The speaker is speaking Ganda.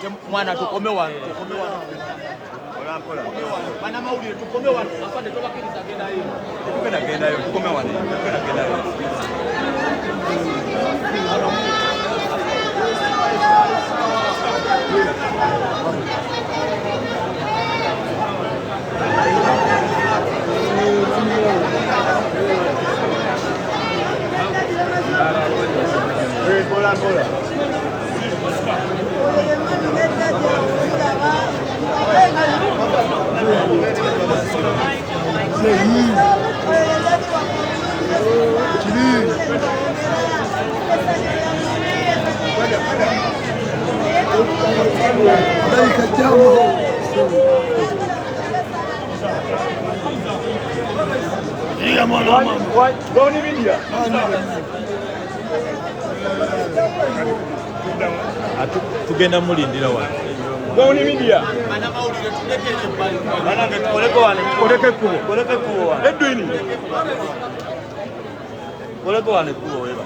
ate mwana tukome wano bana mawulire tukome wano afande tobakiriza genda yo tukome wano genda yo bola tugenda mulindira wano Gawuni Media banange koleke kubo wano edwini koleke wano kubo weba